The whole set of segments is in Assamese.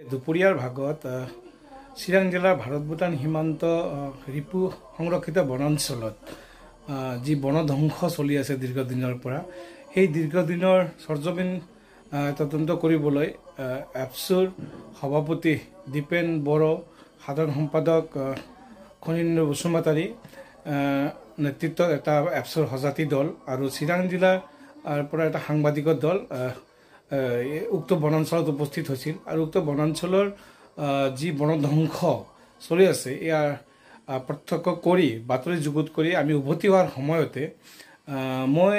দুপৰীয়াৰ ভাগত চিৰাং জিলাৰ ভাৰত ভূটান সীমান্ত ৰিপু সংৰক্ষিত বনাঞ্চলত যি বনধ্বংস চলি আছে দীৰ্ঘদিনৰ পৰা সেই দীৰ্ঘদিনৰ সৰজমিন তদন্ত কৰিবলৈ এপছুৰ সভাপতি দীপেন বড়ো সাধাৰণ সম্পাদক খনীন্দ্ৰ বসুমতাৰী নেতৃত্বত এটা এপছুৰ সজাতি দল আৰু চিৰাং জিলাৰ পৰা এটা সাংবাদিকৰ দল উক্ত বনাঞ্চলত উপস্থিত হৈছিল আৰু উক্ত বনাঞ্চলৰ যি বনধ্বংস চলি আছে ইয়াৰ প্ৰত্যক্ষ কৰি বাতৰি যুগুত কৰি আমি উভতি হোৱাৰ সময়তে মই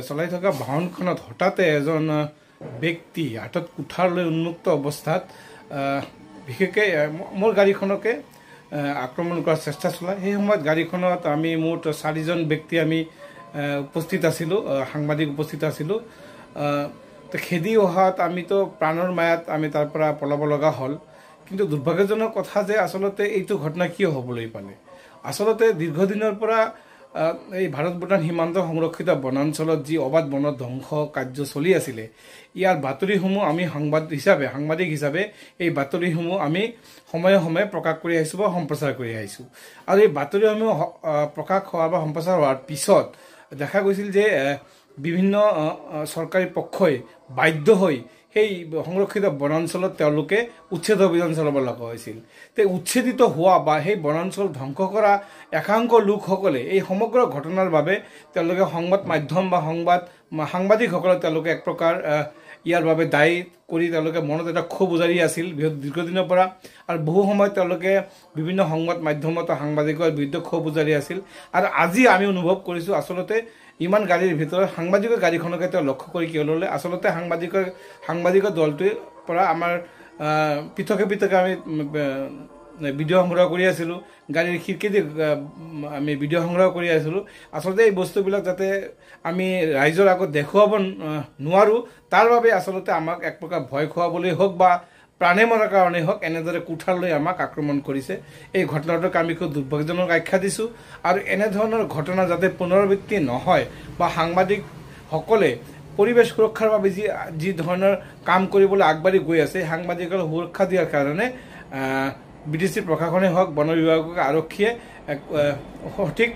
চলাই থকা বাহনখনত হঠাতে এজন ব্যক্তি হাতত কুঠাৰ লৈ উন্মুক্ত অৱস্থাত বিশেষকৈ মোৰ গাড়ীখনকে আক্ৰমণ কৰাৰ চেষ্টা চলায়। সেই সময়ত গাড়ীখনত আমি মুঠ 4জন ব্যক্তি আমি উপস্থিত আছিলোঁ, সাংবাদিক উপস্থিত আছিলোঁ। খেদি অহাত আমিতো প্ৰাণৰ মায়াত আমি তাৰ পৰা পলাব লগা হ'ল। কিন্তু দুৰ্ভাগ্যজনক কথা যে আচলতে এইটো ঘটনা কিয় হ'বলৈ পালে। আচলতে দীৰ্ঘদিনৰ পৰা এই ভাৰত ভূটান সীমান্ত সংৰক্ষিত বনাঞ্চলত যি অবাধ বনধ্বংস কাৰ্য চলি আছিলে ইয়াৰ বাতৰিসমূহ আমি সাংবাদিক হিচাপে এই বাতৰিসমূহ আমি সময়ে সময়ে প্ৰকাশ কৰি আহিছোঁ বা সম্প্ৰচাৰ কৰি আহিছোঁ। আৰু এই বাতৰিসমূহ প্ৰকাশ হোৱা বা সম্প্ৰচাৰ হোৱাৰ পিছত দেখা গৈছিল যে বিভিন্ন চৰকাৰী পক্ষই বাধ্য হৈ সেই সংৰক্ষিত বনাঞ্চলত তেওঁলোকে উচ্ছেদ অভিযান চলাব লগা হৈছিল। উচ্ছেদিত হোৱা বা সেই বনাঞ্চল ধ্বংস কৰা একাংশ লোকসকলে এই সমগ্ৰ ঘটনাৰ বাবে তেওঁলোকে সংবাদ মাধ্যম বা সাংবাদিকসকলে তেওঁলোকে এক প্ৰকাৰ ইয়াৰ বাবে দায়ী কৰি তেওঁলোকে মনত এটা ক্ষোভ উজাৰি আছিল দীৰ্ঘদিনৰ পৰা। আৰু বহু সময়ত তেওঁলোকে বিভিন্ন সংবাদ মাধ্যমত সাংবাদিকৰ বিৰুদ্ধে ক্ষোভ উজাৰি আছিল। আৰু আজি আমি অনুভৱ কৰিছোঁ আচলতে ইমান গাড়ীৰ ভিতৰত সাংবাদিকৰ গাড়ীখনকে তেওঁ লক্ষ্য কৰি কিয় ল'লে। আচলতে সাংবাদিকৰ দলটোৰ পৰা আমাৰ পৃথকে আমি ভিডিঅ' সংগ্ৰহ কৰি আছিলোঁ, গাড়ীৰ খিৰিকীদি আমি ভিডিঅ' সংগ্ৰহ কৰি আছিলোঁ। আচলতে এই বস্তুবিলাক যাতে আমি ৰাইজৰ আগত দেখুৱাব নোৱাৰোঁ তাৰ বাবে আচলতে আমাক এক প্ৰকাৰ ভয় খুৱাবলৈ হওক বা প্ৰাণে মৰাৰ কাৰণেই হওক এনেদৰে কুঠাৰ লৈ আমাক আক্ৰমণ কৰিছে। এই ঘটনাটোক আমি খুব দুৰ্ভাগ্যজনক আখ্যা দিছোঁ। আৰু এনেধৰণৰ ঘটনা যাতে পুনৰাবৃত্তি নহয় বা সাংবাদিকসকলে পৰিৱেশ সুৰক্ষাৰ বাবে যি ধৰণৰ কাম কৰিবলৈ আগবাঢ়ি গৈ আছে সাংবাদিকৰ সুৰক্ষা দিয়াৰ কাৰণে বিদেশী প্ৰশাসনে হওক বন বিভাগক আৰক্ষীয়ে সঠিক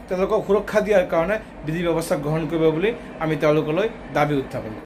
তেওঁলোকক সুৰক্ষা দিয়াৰ কাৰণে বিধি ব্যৱস্থা গ্ৰহণ কৰিব বুলি আমি তেওঁলোকলৈ দাবী উত্থাপন কৰোঁ।